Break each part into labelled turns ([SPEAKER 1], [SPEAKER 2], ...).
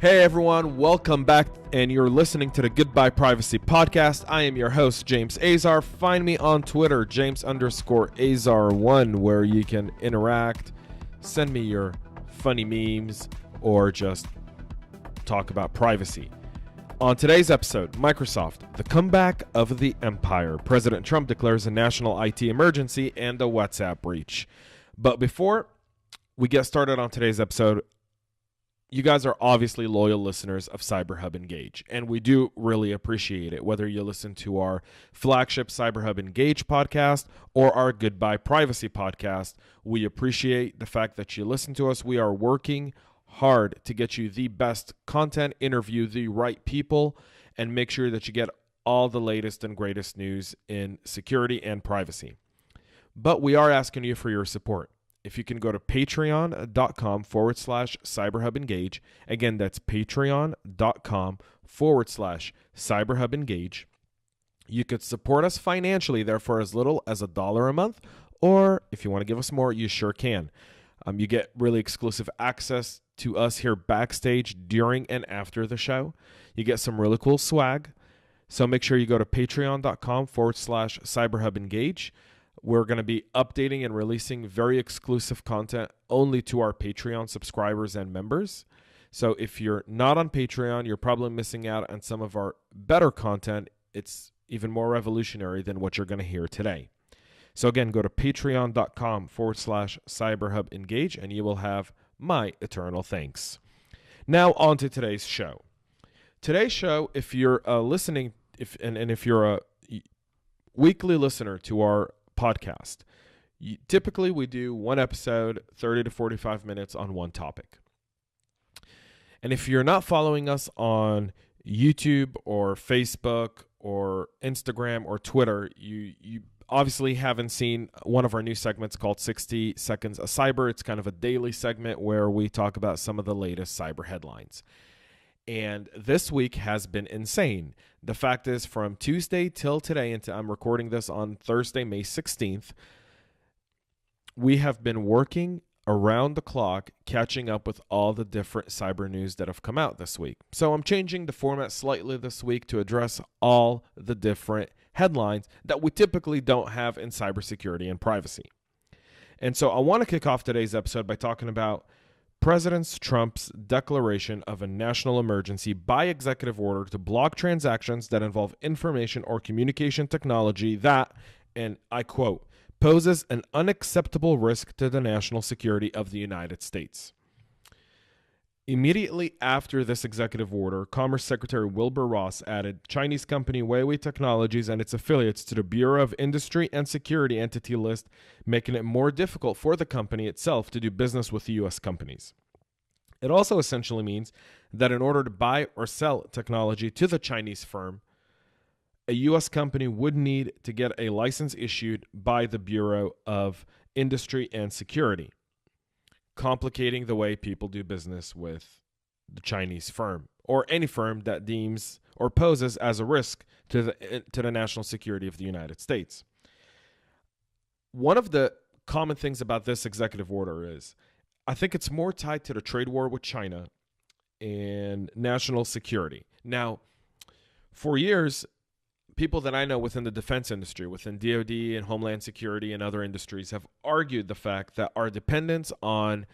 [SPEAKER 1] Hey everyone, welcome back, and you're listening to the Goodbye Privacy Podcast. I am your host, James Azar. Find me on Twitter, James_Azar1, where you can interact, send me your funny memes, or just talk about privacy. On today's episode, Microsoft, the comeback of the empire. President Trump declares a national IT emergency and a WhatsApp breach. But before we get started on today's episode, you guys are obviously loyal listeners of CyberHub Engage, and we do really appreciate it, whether you listen to our flagship CyberHub Engage podcast or our Goodbye Privacy podcast. We appreciate the fact that you listen to us. We are working hard to get you the best content, interview the right people, and make sure that you get all the latest and greatest news in security and privacy. But we are asking you for your support. If you can go to patreon.com/CyberHub Engage. Again, that's patreon.com/CyberHub Engage. You could support us financially there for as little as $1 a month, or if you want to give us more, you sure can. You get really exclusive access to us here backstage during and after the show. You get some really cool swag. So make sure you go to patreon.com/CyberHub Engage. We're going to be updating and releasing very exclusive content only to our Patreon subscribers and members. So if you're not on Patreon, you're probably missing out on some of our better content. It's even more revolutionary than what you're going to hear today. So again, go to patreon.com/CyberHub Engage and you will have my eternal thanks. Now on to today's show. Today's show, if you're listening, if you're a weekly listener to our podcast, typically we do one episode, 30 to 45 minutes on one topic. And if you're not following us on YouTube or Facebook or Instagram or Twitter, you obviously haven't seen one of our new segments called 60 Seconds of Cyber. It's kind of a daily segment where we talk about some of the latest cyber headlines. And this week has been insane. The fact is, from Tuesday till today, and I'm recording this on Thursday, May 16th, we have been working around the clock, catching up with all the different cyber news that have come out this week. So I'm changing the format slightly this week to address all the different headlines that we typically don't have in cybersecurity and privacy. And so I want to kick off today's episode by talking about President Trump's declaration of a national emergency by executive order to block transactions that involve information or communication technology that, and I quote, poses an unacceptable risk to the national security of the United States. Immediately after this executive order, Commerce Secretary Wilbur Ross added Chinese company Huawei Technologies and its affiliates to the Bureau of Industry and Security entity list, making it more difficult for the company itself to do business with U.S. companies. It also essentially means that in order to buy or sell technology to the Chinese firm, a U.S. company would need to get a license issued by the Bureau of Industry and Security, complicating the way people do business with the Chinese firm or any firm that deems or poses as a risk to the national security of the United States. One of the common things about this executive order is I think it's more tied to the trade war with China and national security. Now, for years, people that I know within the defense industry, within DoD and Homeland Security and other industries have argued the fact that our dependence on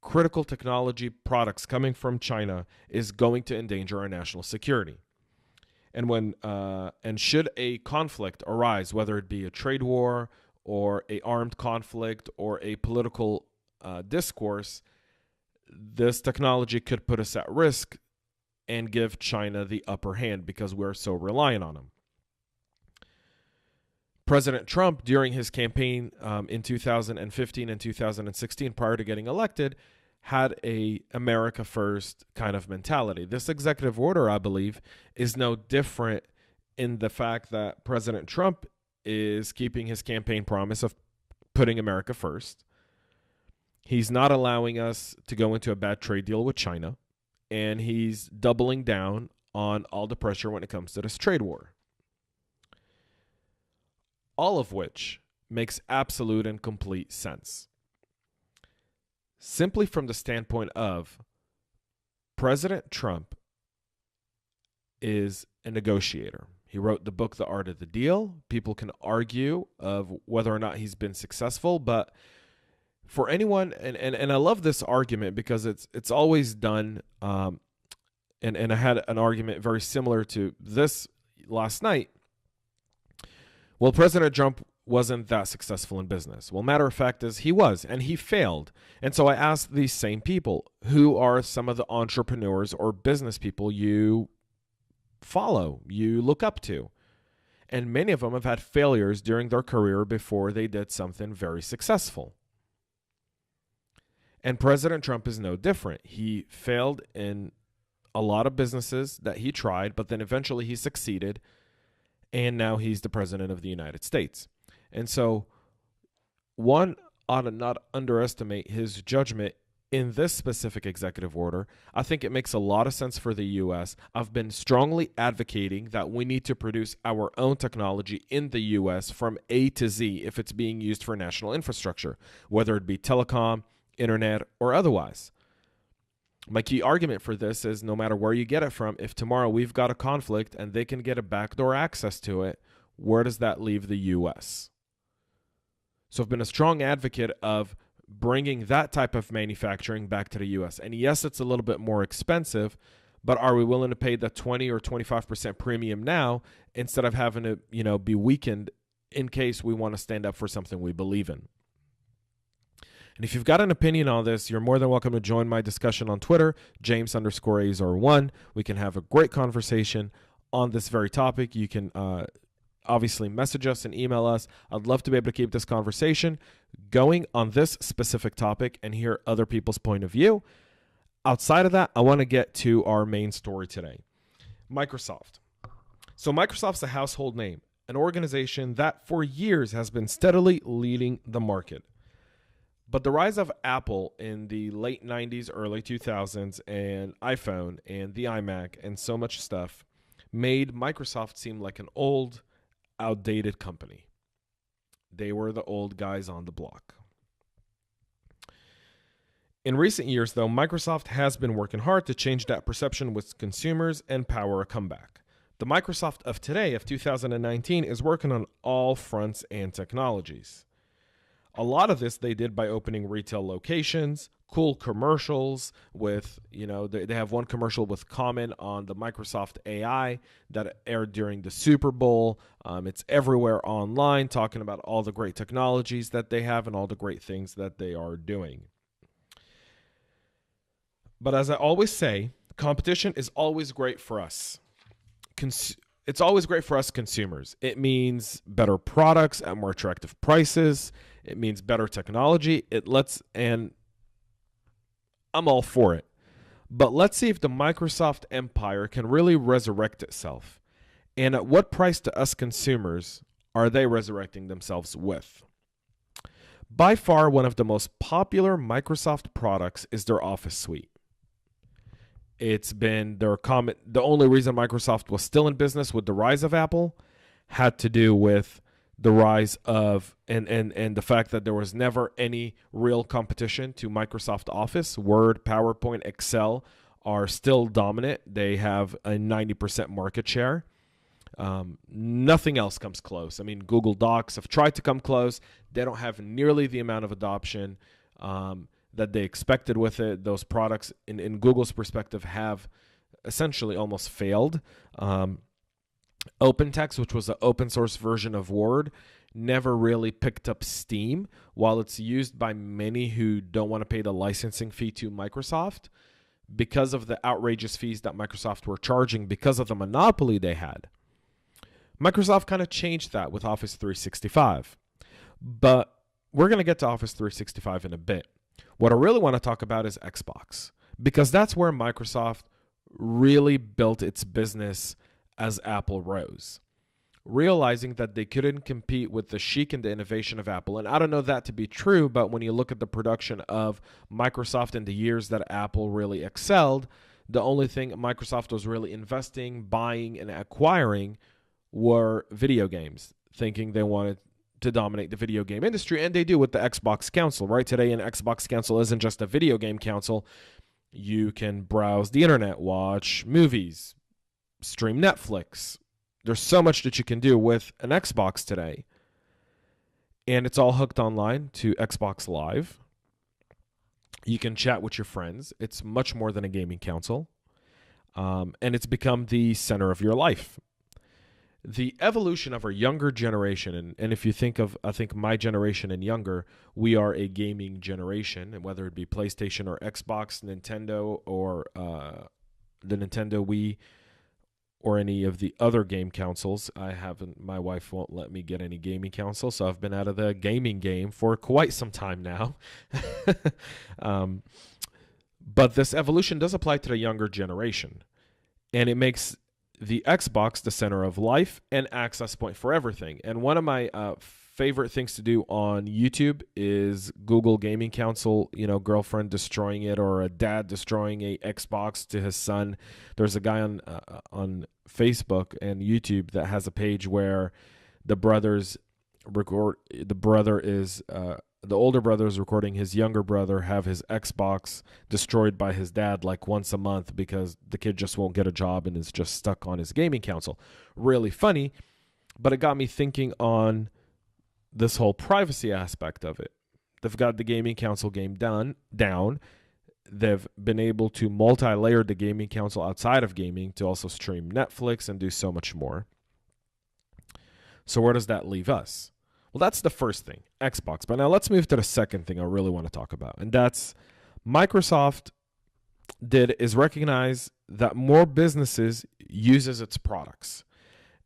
[SPEAKER 1] critical technology products coming from China is going to endanger our national security. And should a conflict arise, whether it be a trade war or a armed conflict or a political discourse, this technology could put us at risk and give China the upper hand because we're so reliant on them. President Trump, during his campaign in 2015 and 2016, prior to getting elected, had a America First kind of mentality. This executive order, I believe, is no different in the fact that President Trump is keeping his campaign promise of putting America first. He's not allowing us to go into a bad trade deal with China, and he's doubling down on all the pressure when it comes to this trade war. All of which makes absolute and complete sense. Simply from the standpoint of President Trump is a negotiator. He wrote the book, The Art of the Deal. People can argue of whether or not he's been successful, but for anyone, and I love this argument because it's always done, and I had an argument very similar to this last night. Well, President Trump wasn't that successful in business. Well, matter of fact is he was, and he failed. And so I asked these same people, who are some of the entrepreneurs or business people you follow, you look up to? And many of them have had failures during their career before they did something very successful. And President Trump is no different. He failed in a lot of businesses that he tried, but then eventually he succeeded, and now he's the president of the United States. And so one ought to not underestimate his judgment in this specific executive order. I think it makes a lot of sense for the U.S. I've been strongly advocating that we need to produce our own technology in the U.S. from A to Z if it's being used for national infrastructure, whether it be telecom, internet, or otherwise. My key argument for this is no matter where you get it from, if tomorrow we've got a conflict and they can get a backdoor access to it, where does that leave the U.S.? So I've been a strong advocate of bringing that type of manufacturing back to the U.S. And yes, it's a little bit more expensive, but are we willing to pay the 20 or 25% premium now instead of having to, be weakened in case we want to stand up for something we believe in? And if you've got an opinion on this, you're more than welcome to join my discussion on Twitter, James_Azar1. We can have a great conversation on this very topic. You can obviously message us and email us. I'd love to be able to keep this conversation going on this specific topic and hear other people's point of view. Outside of that, I want to get to our main story today. Microsoft. So Microsoft's a household name, an organization that for years has been steadily leading the market. But the rise of Apple in the late 90s, early 2000s, and iPhone and the iMac and so much stuff made Microsoft seem like an old, outdated company. They were the old guys on the block. In recent years, though, Microsoft has been working hard to change that perception with consumers and power a comeback. The Microsoft of today, of 2019, is working on all fronts and technologies. A lot of this they did by opening retail locations, cool commercials with, they have one commercial with comment on the Microsoft AI that aired during the Super Bowl. It's everywhere online, talking about all the great technologies that they have and all the great things that they are doing. But as I always say, competition is always great for us. It's always great for us consumers. It means better products at more attractive prices. It means better technology. And I'm all for it. But let's see if the Microsoft empire can really resurrect itself. And at what price to us consumers are they resurrecting themselves with? By far, one of the most popular Microsoft products is their Office suite. It's been their comment. The only reason Microsoft was still in business with the rise of Apple had to do with the rise of and the fact that there was never any real competition to Microsoft Office. Word, PowerPoint, Excel are still dominant. They have a 90% market share. Nothing else comes close. I mean, Google Docs have tried to come close. They don't have nearly the amount of adoption that they expected with it. Those products, in Google's perspective, have essentially almost failed. OpenText, which was an open source version of Word, never really picked up steam. While it's used by many who don't want to pay the licensing fee to Microsoft, because of the outrageous fees that Microsoft were charging because of the monopoly they had. Microsoft kind of changed that with Office 365. But we're going to get to Office 365 in a bit. What I really want to talk about is Xbox, because that's where Microsoft really built its business as Apple rose, realizing that they couldn't compete with the chic and the innovation of Apple. And I don't know that to be true, but when you look at the production of Microsoft in the years that Apple really excelled, the only thing Microsoft was really investing, buying, and acquiring were video games, thinking they wanted to dominate the video game industry, and they do with the Xbox console, right? Today, an Xbox console isn't just a video game console. You can browse the internet, watch movies, stream Netflix. There's so much that you can do with an Xbox today. And it's all hooked online to Xbox Live. You can chat with your friends. It's much more than a gaming console. And it's become the center of your life. The evolution of our younger generation, and if you think of, I think my generation and younger, we are a gaming generation, and whether it be PlayStation or Xbox, Nintendo, or the Nintendo Wii, or any of the other game consoles. My wife won't let me get any gaming console, so I've been out of the gaming game for quite some time now. But this evolution does apply to the younger generation, and it makes the Xbox the center of life and access point for everything. And one of my favorite things to do on YouTube is Google gaming console, girlfriend destroying it, or a dad destroying a Xbox to his son. There's a guy on Facebook and YouTube that has a page where the older brother is recording his younger brother have his Xbox destroyed by his dad like once a month because the kid just won't get a job and is just stuck on his gaming console. Really funny, but it got me thinking on this whole privacy aspect of it. They've got the gaming console game down. They've been able to multi-layer the gaming console outside of gaming to also stream Netflix and do so much more. So where does that leave us? Well, that's the first thing, Xbox. But now let's move to the second thing I really want to talk about. And that's Microsoft is recognize that more businesses uses its products.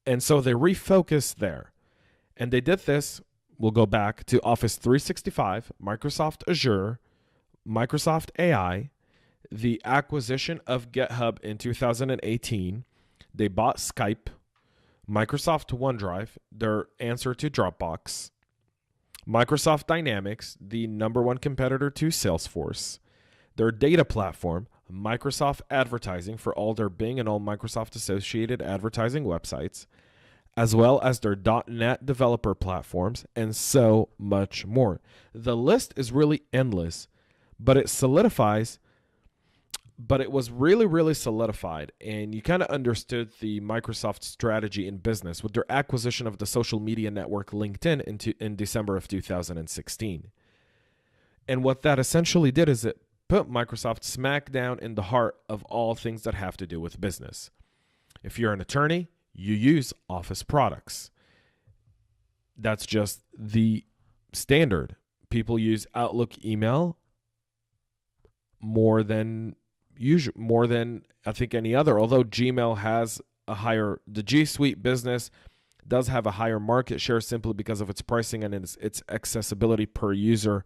[SPEAKER 1] And so they refocus there. And they did this, we'll go back to Office 365, Microsoft Azure, Microsoft AI, the acquisition of GitHub in 2018. They bought Skype, Microsoft OneDrive, their answer to Dropbox, Microsoft Dynamics, the number one competitor to Salesforce, their data platform, Microsoft Advertising for all their Bing and all Microsoft associated advertising websites, as well as their .NET developer platforms, and so much more. The list is really endless, but it was really, really solidified, and you kind of understood the Microsoft strategy in business with their acquisition of the social media network LinkedIn in December of 2016. And what that essentially did is it put Microsoft smack down in the heart of all things that have to do with business. If you're an attorney, you use Office products. That's just the standard. People use Outlook email more than I think any other, although Gmail has the G Suite business does have a higher market share simply because of its pricing and its accessibility per user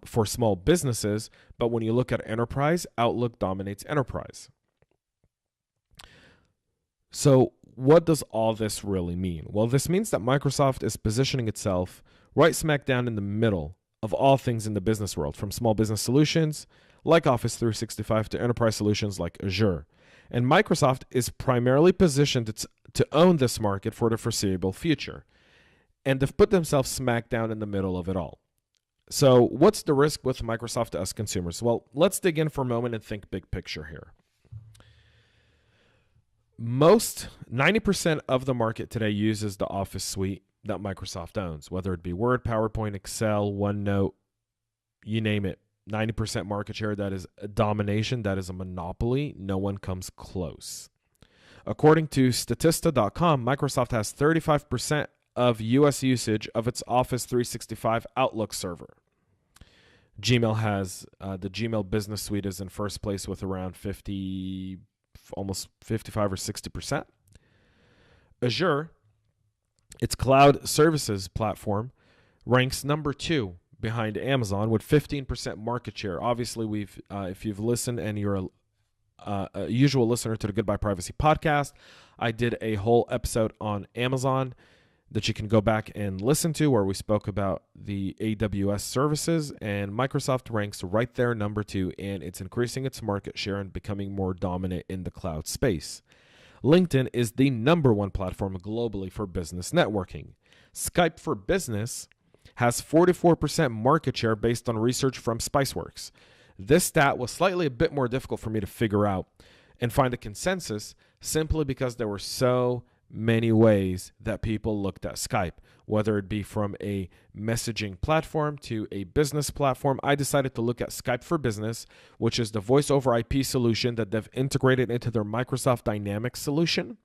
[SPEAKER 1] for small businesses. But when you look at enterprise, Outlook dominates enterprise. So what does all this really mean? Well, this means that Microsoft is positioning itself right smack down in the middle of all things in the business world, from small business solutions like Office 365 to enterprise solutions like Azure. And Microsoft is primarily positioned to own this market for the foreseeable future. And they've put themselves smack down in the middle of it all. So what's the risk with Microsoft to us consumers? Well, let's dig in for a moment and think big picture here. 90% of the market today uses the Office suite that Microsoft owns, whether it be Word, PowerPoint, Excel, OneNote, you name it. 90% market share, that is a domination, that is a monopoly. No one comes close. According to Statista.com, Microsoft has 35% of US usage of its Office 365 Outlook server. Gmail has, the Gmail Business Suite is in first place with around almost 55 or 60%. Azure, its cloud services platform, ranks number 2 behind Amazon with 15% market share. Obviously, if you've listened and you're a usual listener to the Goodbye Privacy podcast, I did a whole episode on Amazon that you can go back and listen to, where we spoke about the AWS services, and Microsoft ranks right there, number 2, and it's increasing its market share and becoming more dominant in the cloud space. LinkedIn is the number 1 platform globally for business networking. Skype for Business has 44% market share based on research from Spiceworks. This stat was slightly a bit more difficult for me to figure out and find a consensus simply because there were so many ways that people looked at Skype, whether it be from a messaging platform to a business platform. I decided to look at Skype for Business, which is the voice over IP solution that they've integrated into their Microsoft Dynamics solution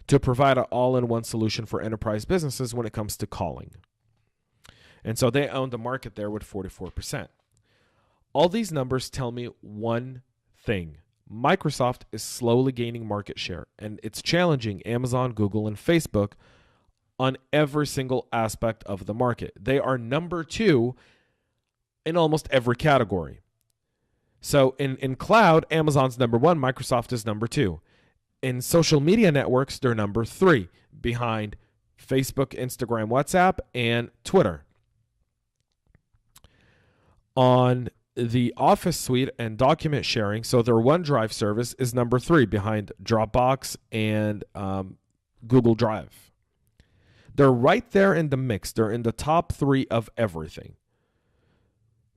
[SPEAKER 1] to provide an all-in-one solution for enterprise businesses when it comes to calling. And so they own the market there with 44%. All these numbers tell me one thing. Microsoft is slowly gaining market share, and it's challenging Amazon, Google, and Facebook on every single aspect of the market. They are number 2 in almost every category. So in cloud, Amazon's number 1, Microsoft is number 2. In social media networks, they're number 3, behind Facebook, Instagram, WhatsApp, and Twitter. On the Office suite and document sharing, so their OneDrive service is number 3 behind Dropbox and Google Drive. They're right there in the mix. They're in the top 3 of everything.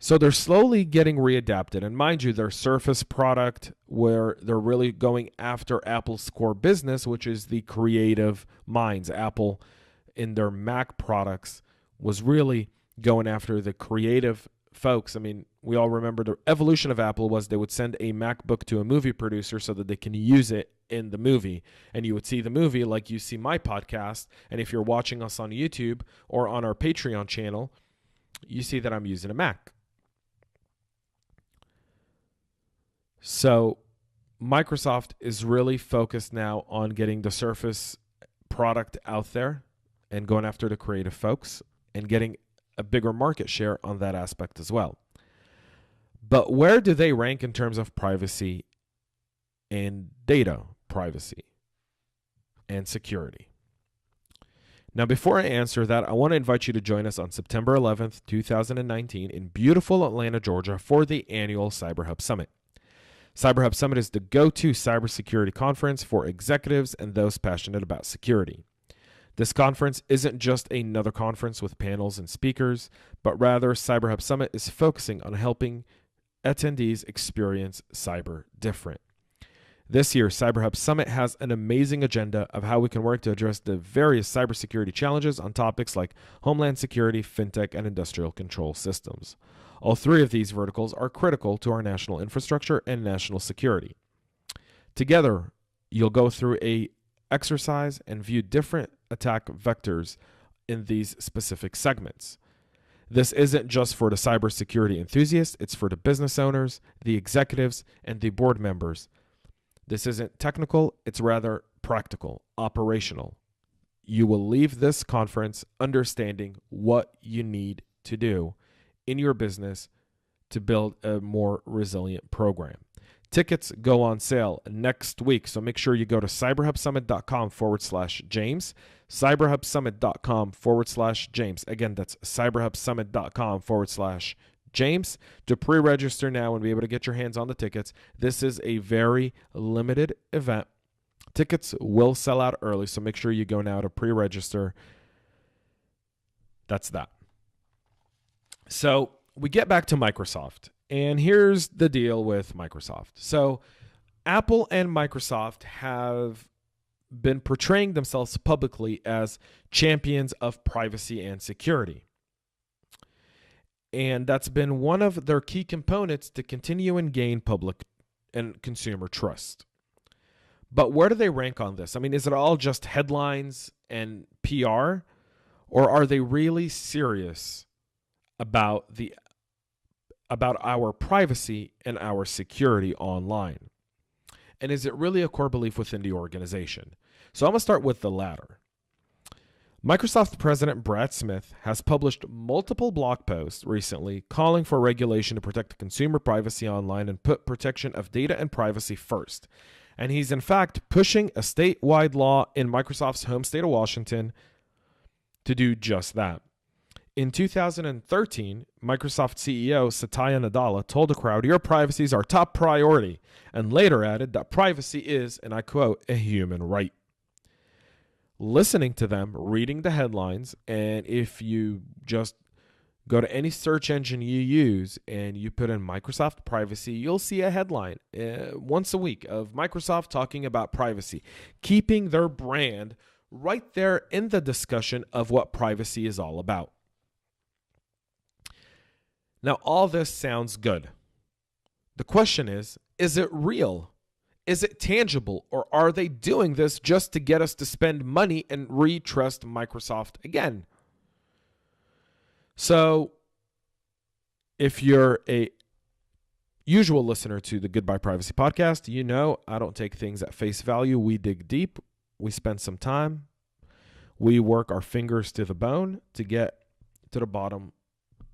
[SPEAKER 1] So they're slowly getting readapted. And mind you, their Surface product, where they're really going after Apple's core business, which is the creative minds. Apple, in their Mac products, was really going after the creative folks. I mean, we all remember the evolution of Apple was they would send a MacBook to a movie producer so that they can use it in the movie. And you would see the movie like you see my podcast. And if you're watching us on YouTube or on our Patreon channel, you see that I'm using a Mac. So Microsoft is really focused now on getting the Surface product out there and going after the creative folks and getting a bigger market share on that aspect as well. But where do they rank in terms of privacy and data privacy and security? Now, before I answer that, I want to invite you to join us on September 11th, 2019 in beautiful Atlanta, Georgia for the annual CyberHub Summit. CyberHub Summit is the go-to cybersecurity conference for executives and those passionate about security. This conference isn't just another conference with panels and speakers, but rather CyberHub Summit is focusing on helping attendees experience cyber different. This year, CyberHub Summit has an amazing agenda of how we can work to address the various cybersecurity challenges on topics like homeland security, fintech, and industrial control systems. All 3 of these verticals are critical to our national infrastructure and national security. Together, you'll go through a exercise and view different attack vectors in these specific segments. This isn't just for the cybersecurity enthusiasts, it's for the business owners, the executives, and the board members. This isn't technical, it's rather practical, operational. You will leave this conference understanding what you need to do in your business to build a more resilient program. Tickets go on sale next week, so make sure you go to cyberhubsummit.com/James, cyberhubsummit.com/James. Again, that's cyberhubsummit.com/James to pre-register now and be able to get your hands on the tickets. This is a very limited event. Tickets will sell out early, so make sure you go now to pre-register. That's that. So we get back to Microsoft. And here's the deal with Microsoft. So Apple and Microsoft have been portraying themselves publicly as champions of privacy and security. And that's been one of their key components to continue and gain public and consumer trust. But where do they rank on this? I mean, is it all just headlines and PR? Or are they really serious about our privacy and our security online? And is it really a core belief within the organization? So I'm going to start with the latter. Microsoft President Brad Smith has published multiple blog posts recently calling for regulation to protect consumer privacy online and put protection of data and privacy first. And he's in fact pushing a statewide law in Microsoft's home state of Washington to do just that. In 2013, Microsoft CEO Satya Nadella told the crowd, "Your privacy is our top priority," and later added that privacy is, and I quote, "a human right." Listening to them, reading the headlines, and if you just Go to any search engine you use and you put in Microsoft privacy, you'll see a headline once a week of Microsoft talking about privacy, keeping their brand right there in the discussion of what privacy is all about. Now, all this sounds good. The question is it real? Is it tangible? Or are they doing this just to get us to spend money and re-trust Microsoft again? So, if you're a usual listener to the Goodbye Privacy podcast, you know I don't take things at face value. We dig deep. We spend some time. We work our fingers to the bone to get to the bottom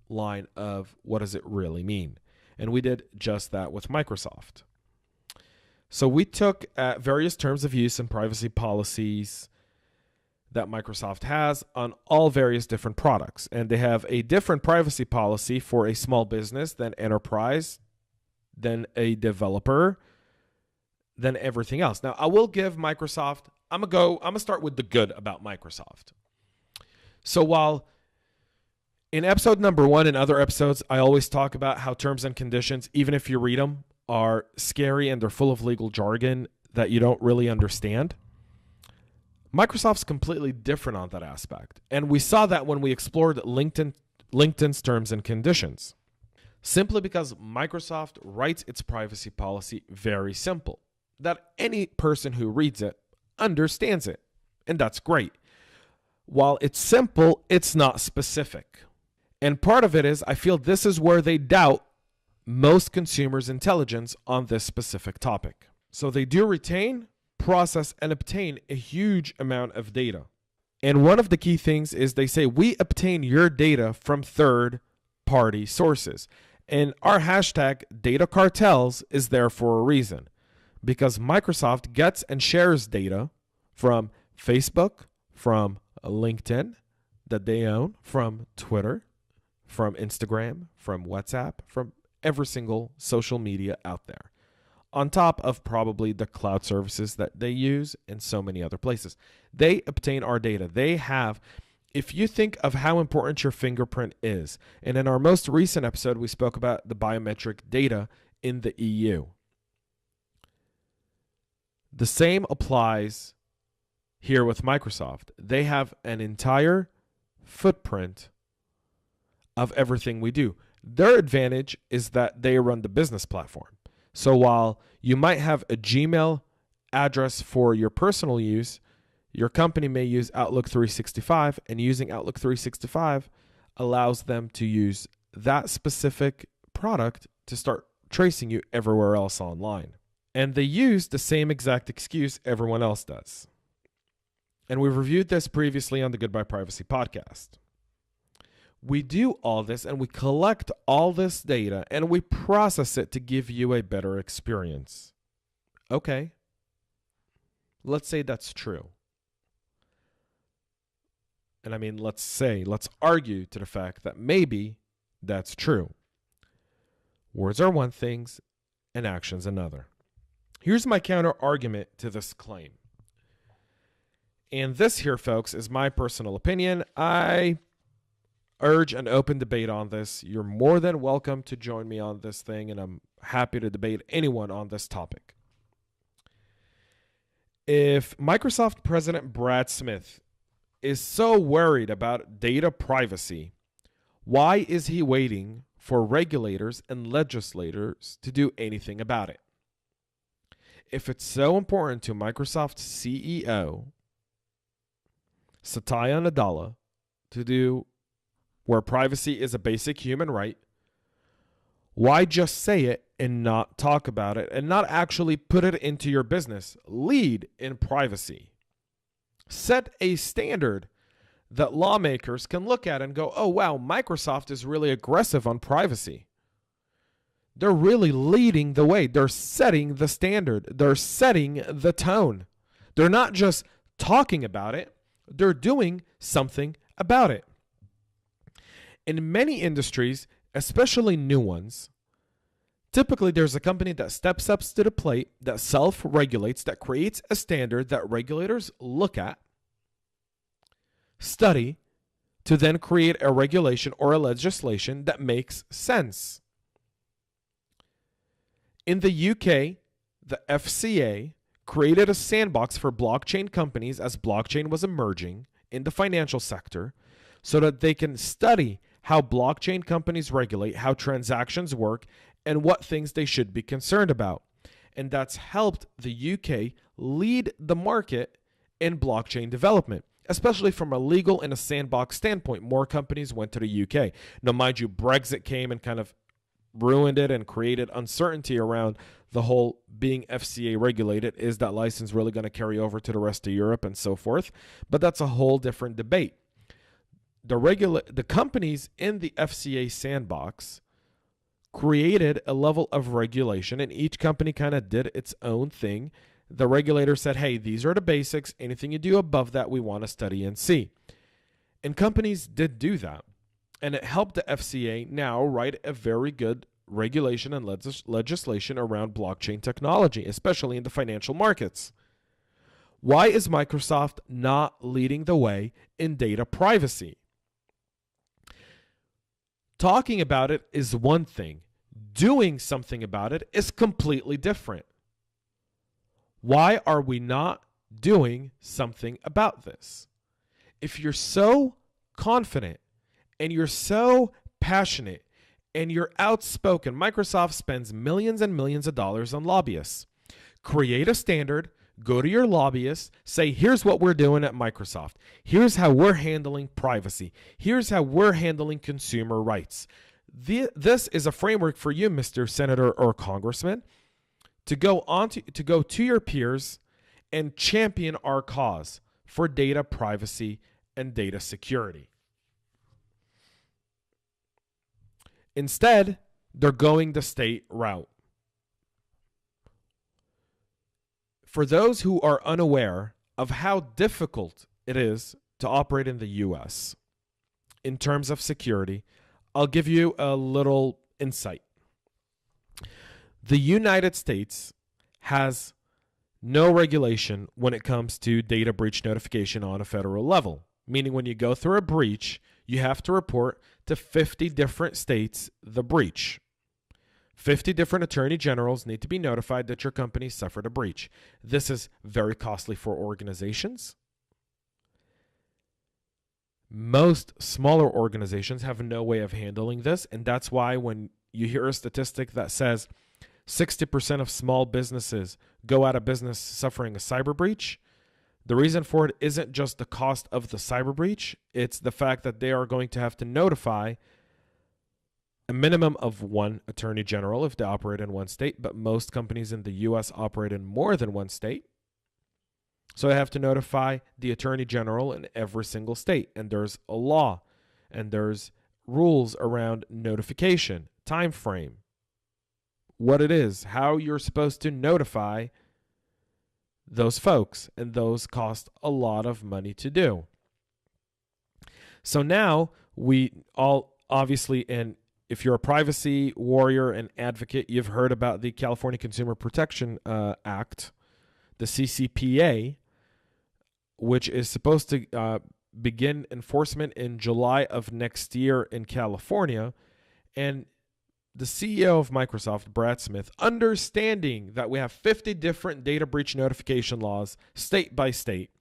[SPEAKER 1] line of what does it really mean. And we did just that with Microsoft. So we took various terms of use and privacy policies that Microsoft has on all various different products. And they have a different privacy policy for a small business than enterprise, than a developer, than everything else. Now, I will give Microsoft, I'm going to start with the good about Microsoft. So while in episode number 1 and other episodes, I always talk about how terms and conditions, even if you read them, are scary and they're full of legal jargon that you don't really understand. Microsoft's completely different on that aspect. And we saw that when we explored LinkedIn's terms and conditions. Simply because Microsoft writes its privacy policy very simple, that any person who reads it understands it. And that's great. While it's simple, it's not specific. And part of it is, I feel this is where they doubt most consumers' intelligence on this specific topic. So they do retain, process, and obtain a huge amount of data. And one of the key things is they say, we obtain your data from third-party sources. And our hashtag data cartels is there for a reason. Because Microsoft gets and shares data from Facebook, from LinkedIn that they own, from Twitter, from Instagram, from WhatsApp, from every single social media out there. On top of probably the cloud services that they use and so many other places. They obtain our data. They have, if you think of how important your fingerprint is, and in our most recent episode, we spoke about the biometric data in the EU. The same applies here with Microsoft. They have an entire footprint of everything we do. Their advantage is that they run the business platform. So while you might have a Gmail address for your personal use, your company may use Outlook 365, and using Outlook 365 allows them to use that specific product to start tracing you everywhere else online. And they use the same exact excuse everyone else does. And we've reviewed this previously on the Goodbye Privacy podcast. We do all this and we collect all this data and we process it to give you a better experience. Okay. Let's say that's true. And I mean, let's argue to the fact that maybe that's true. Words are one thing and actions another. Here's my counter argument to this claim. And this here, folks, is my personal opinion. I urge an open debate on this. You're more than welcome to join me on this thing, and I'm happy to debate anyone on this topic. If Microsoft President Brad Smith is so worried about data privacy, why is he waiting for regulators and legislators to do anything about it? If it's so important to Microsoft's CEO, Satya Nadella, to do where privacy is a basic human right, why just say it and not talk about it and not actually put it into your business? Lead in privacy. Set a standard that lawmakers can look at and go, oh, wow, Microsoft is really aggressive on privacy. They're really leading the way. They're setting the standard. They're setting the tone. They're not just talking about it. They're doing something about it. In many industries, especially new ones, typically there's a company that steps up to the plate, that self-regulates, that creates a standard that regulators look at, study, to then create a regulation or a legislation that makes sense. In the UK, the FCA created a sandbox for blockchain companies as blockchain was emerging in the financial sector so that they can study how blockchain companies regulate, how transactions work, and what things they should be concerned about. And that's helped the UK lead the market in blockchain development, especially from a legal and a sandbox standpoint. More companies went to the UK. Now, mind you, Brexit came and kind of ruined it and created uncertainty around the whole being FCA regulated. Is that license really going to carry over to the rest of Europe and so forth? But that's a whole different debate. The companies in the FCA sandbox created a level of regulation, and each company kind of did its own thing. The regulator said, hey, these are the basics. Anything you do above that, we want to study and see. And companies did do that. And it helped the FCA now write a very good regulation and legislation around blockchain technology, especially in the financial markets. Why is Microsoft not leading the way in data privacy? Talking about it is one thing. Doing something about it is completely different. Why are we not doing something about this? If you're so confident and you're so passionate and you're outspoken, Microsoft spends millions and millions of dollars on lobbyists. Create a standard, go to your lobbyists, say, here's what we're doing at Microsoft. Here's how we're handling privacy. Here's how we're handling consumer rights. This is a framework for you, Mr. Senator or Congressman, to go to your peers and champion our cause for data privacy and data security. Instead, they're going the state route. For those who are unaware of how difficult it is to operate in the US in terms of security, I'll give you a little insight. The United States has no regulation when it comes to data breach notification on a federal level, meaning when you go through a breach, you have to report to 50 different states the breach. 50 different attorney generals need to be notified that your company suffered a breach. This is very costly for organizations. Most smaller organizations have no way of handling this, and that's why when you hear a statistic that says 60% of small businesses go out of business suffering a cyber breach, the reason for it isn't just the cost of the cyber breach, it's the fact that they are going to have to notify a minimum of one attorney general if they operate in one state, but most companies in the US operate in more than one state. So they have to notify the attorney general in every single state, and there's a law, and there's rules around notification, time frame, what it is, how you're supposed to notify those folks, and those cost a lot of money to do. So now we all obviously, and if you're a privacy warrior and advocate, you've heard about the California Consumer Protection Act, the CCPA, which is supposed to begin enforcement in July of next year in California. And the CEO of Microsoft, Brad Smith, understanding that we have 50 different data breach notification laws state by state,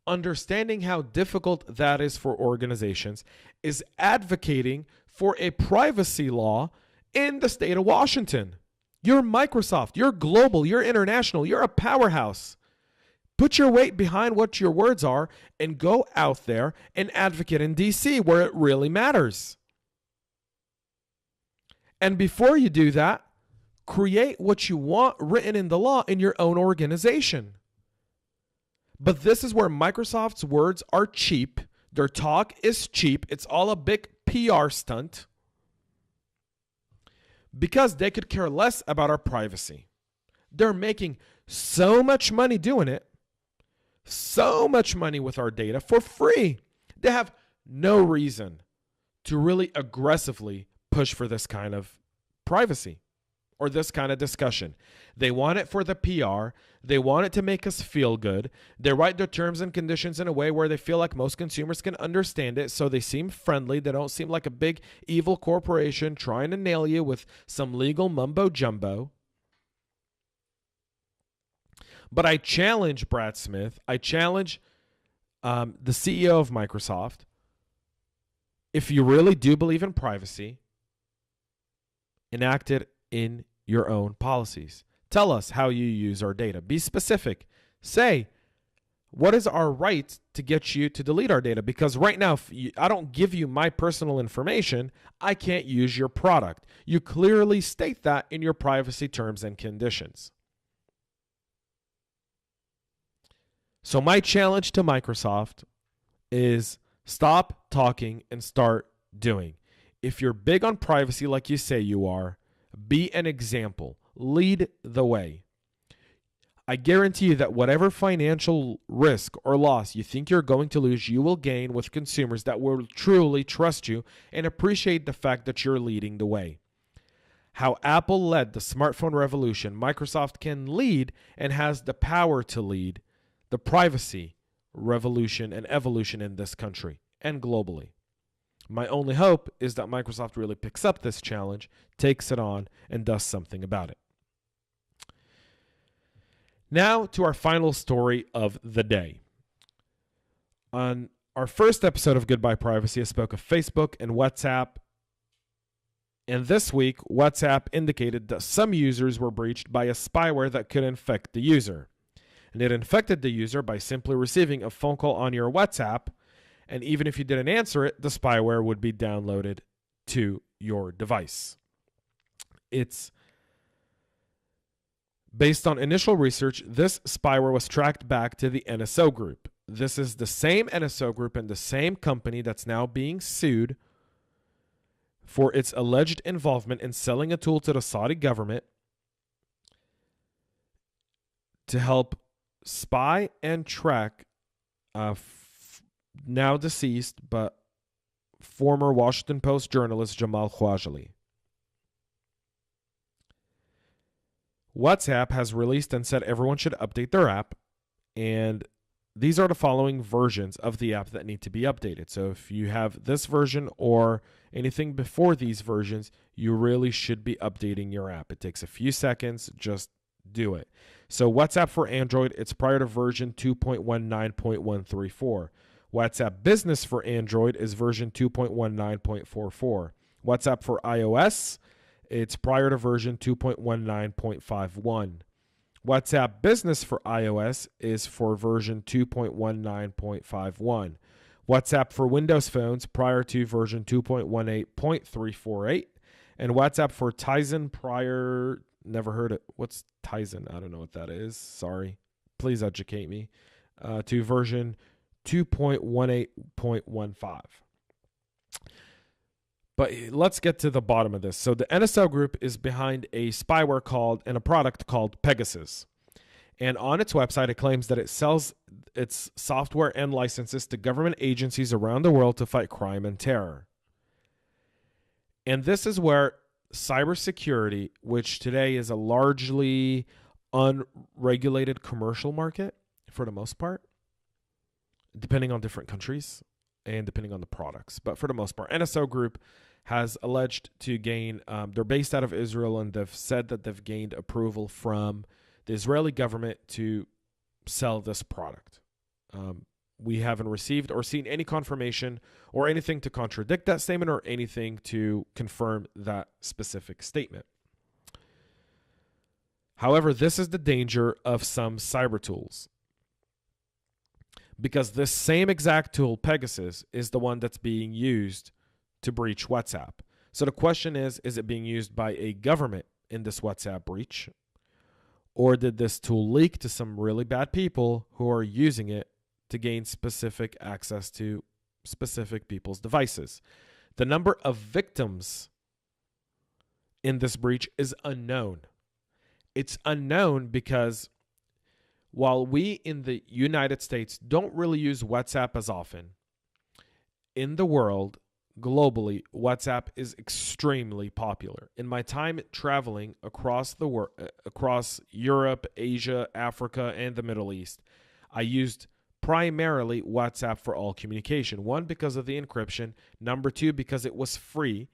[SPEAKER 1] understanding how difficult that is for organizations, is advocating for a privacy law in the state of Washington. You're Microsoft, you're global, you're international, you're a powerhouse. Put your weight behind what your words are and go out there and advocate in DC where it really matters. And before you do that, create what you want written in the law in your own organization. But this is where Microsoft's words are cheap. Their talk is cheap. It's all a big PR stunt because they could care less about our privacy. They're making so much money doing it, so much money with our data for free. They have no reason to really aggressively push for this kind of privacy or this kind of discussion. They want it for the PR. They want it to make us feel good. They write their terms and conditions in a way where they feel like most consumers can understand it, so they seem friendly. They don't seem like a big evil corporation trying to nail you with some legal mumbo jumbo. But I challenge Brad Smith. I challenge the CEO of Microsoft. If you really do believe in privacy, enact it in your own policies. Tell us how you use our data. Be specific. Say, what is our right to get you to delete our data? Because right now, if I don't give you my personal information, I can't use your product. You clearly state that in your privacy terms and conditions. So my challenge to Microsoft is stop talking and start doing. If you're big on privacy like you say you are, be an example. Lead the way. I guarantee you that whatever financial risk or loss you think you're going to lose, you will gain with consumers that will truly trust you and appreciate the fact that you're leading the way. How Apple led the smartphone revolution, Microsoft can lead and has the power to lead the privacy revolution and evolution in this country and globally. My only hope is that Microsoft really picks up this challenge, takes it on, and does something about it. Now to our final story of the day. On our first episode of Goodbye Privacy, I spoke of Facebook and WhatsApp. And this week, WhatsApp indicated that some users were breached by a spyware that could infect the user. And it infected the user by simply receiving a phone call on your WhatsApp. And even if you didn't answer it, the spyware would be downloaded to your device. It's based on initial research, this spyware was tracked back to the NSO group. This is the same NSO group and the same company that's now being sued for its alleged involvement in selling a tool to the Saudi government to help spy and track now deceased but former Washington Post journalist Jamal Khashoggi. WhatsApp has released and said everyone should update their app, and these are the following versions of the app that need to be updated. So if you have this version or anything before these versions, you really should be updating your app. It takes a few seconds, just do it. So WhatsApp for Android, it's prior to version 2.19.134. WhatsApp Business for Android is version 2.19.44. WhatsApp for iOS, it's prior to version 2.19.51. WhatsApp Business for iOS is for version 2.19.51. WhatsApp for Windows phones prior to version 2.18.348. And WhatsApp for Tizen prior, never heard it. What's Tizen? I don't know what that is. Sorry. Please educate me. To version 2.18.15. But let's get to the bottom of this. So the NSO group is behind a spyware called and a product called Pegasus. And on its website, it claims that it sells its software and licenses to government agencies around the world to fight crime and terror. And this is where cybersecurity, which today is a largely unregulated commercial market for the most part, depending on different countries and depending on the products. But for the most part, NSO Group has alleged to gain, they're based out of Israel, and they've said that they've gained approval from the Israeli government to sell this product. We haven't received or seen any confirmation or anything to contradict that statement or anything to confirm that specific statement. However, this is the danger of some cyber tools, because this same exact tool, Pegasus, is the one that's being used to breach WhatsApp. So the question is it being used by a government in this WhatsApp breach? Or did this tool leak to some really bad people who are using it to gain specific access to specific people's devices? The number of victims in this breach is unknown. It's unknown because while we in the United States don't really use WhatsApp as often, in the world, globally, WhatsApp is extremely popular. In my time traveling across the world, across Europe, Asia, Africa, and the Middle East, I used primarily WhatsApp for all communication. One, because of the encryption. Number two, because it was free.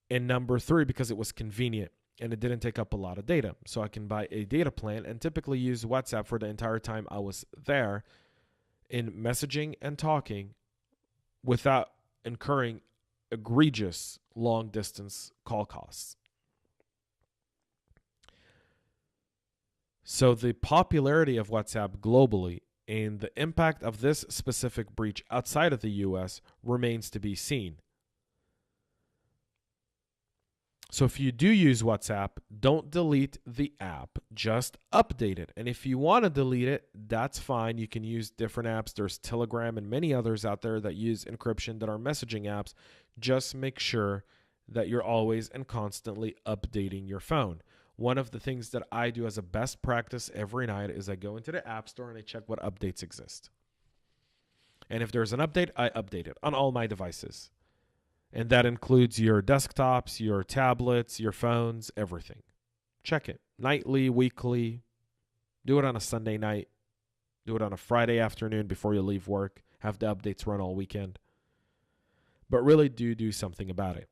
[SPEAKER 1] And number three, because it was convenient and it didn't take up a lot of data. So I can buy a data plan and typically use WhatsApp for the entire time I was there in messaging and talking without incurring egregious long distance call costs. So the popularity of WhatsApp globally and the impact of this specific breach outside of the US remains to be seen. So if you do use WhatsApp, don't delete the app, just update it. And if you want to delete it, that's fine. You can use different apps. There's Telegram and many others out there that use encryption that are messaging apps. Just make sure that you're always and constantly updating your phone. One of the things that I do as a best practice every night is I go into the App Store and I check what updates exist. And if there's an update, I update it on all my devices. And that includes your desktops, your tablets, your phones, everything. Check it nightly, weekly. Do it on a Sunday night. Do it on a Friday afternoon before you leave work. Have the updates run all weekend. But really do something about it.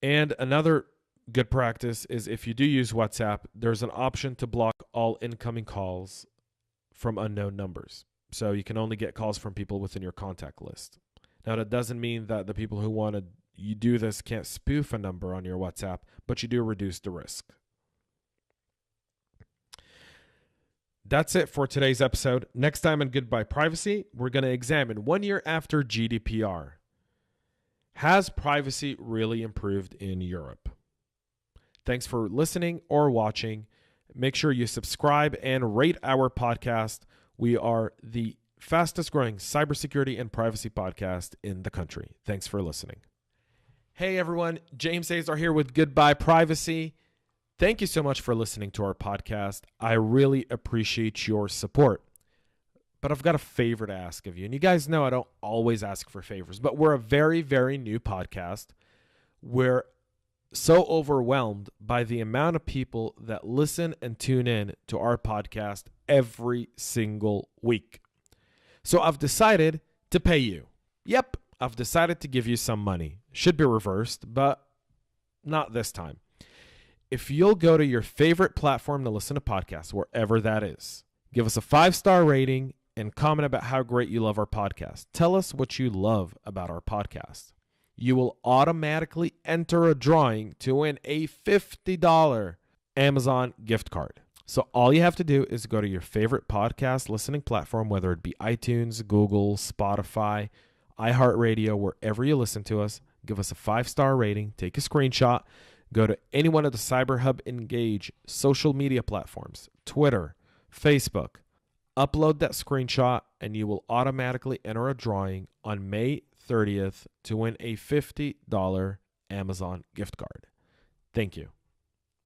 [SPEAKER 1] And another good practice is if you do use WhatsApp, there's an option to block all incoming calls from unknown numbers. So you can only get calls from people within your contact list. Now, that doesn't mean that the people who want to you do this can't spoof a number on your WhatsApp, but you do reduce the risk. That's it for today's episode. Next time on Goodbye Privacy, we're going to examine 1 year after GDPR. Has privacy really improved in Europe? Thanks for listening or watching. Make sure you subscribe and rate our podcast. We are the fastest growing cybersecurity and privacy podcast in the country. Thanks for listening. Hey everyone, James Azar here with Goodbye Privacy. Thank you so much for listening to our podcast. I really appreciate your support. But I've got a favor to ask of you. And you guys know I don't always ask for favors, but we're a very, very new podcast. We're so overwhelmed by the amount of people that listen and tune in to our podcast every single week. So I've decided to pay you. Yep, I've decided to give you some money. Should be reversed, but not this time. If you'll go to your favorite platform to listen to podcasts, wherever that is, give us a 5-star rating and comment about how great you love our podcast. Tell us what you love about our podcast. You will automatically enter a drawing to win a $50 Amazon gift card. So all you have to do is go to your favorite podcast listening platform, whether it be iTunes, Google, Spotify, iHeartRadio, wherever you listen to us. Give us a 5-star rating. Take a screenshot. Go to any one of the CyberHub Engage social media platforms, Twitter, Facebook. Upload that screenshot and you will automatically enter a drawing on May 30th to win a $50 Amazon gift card. Thank you.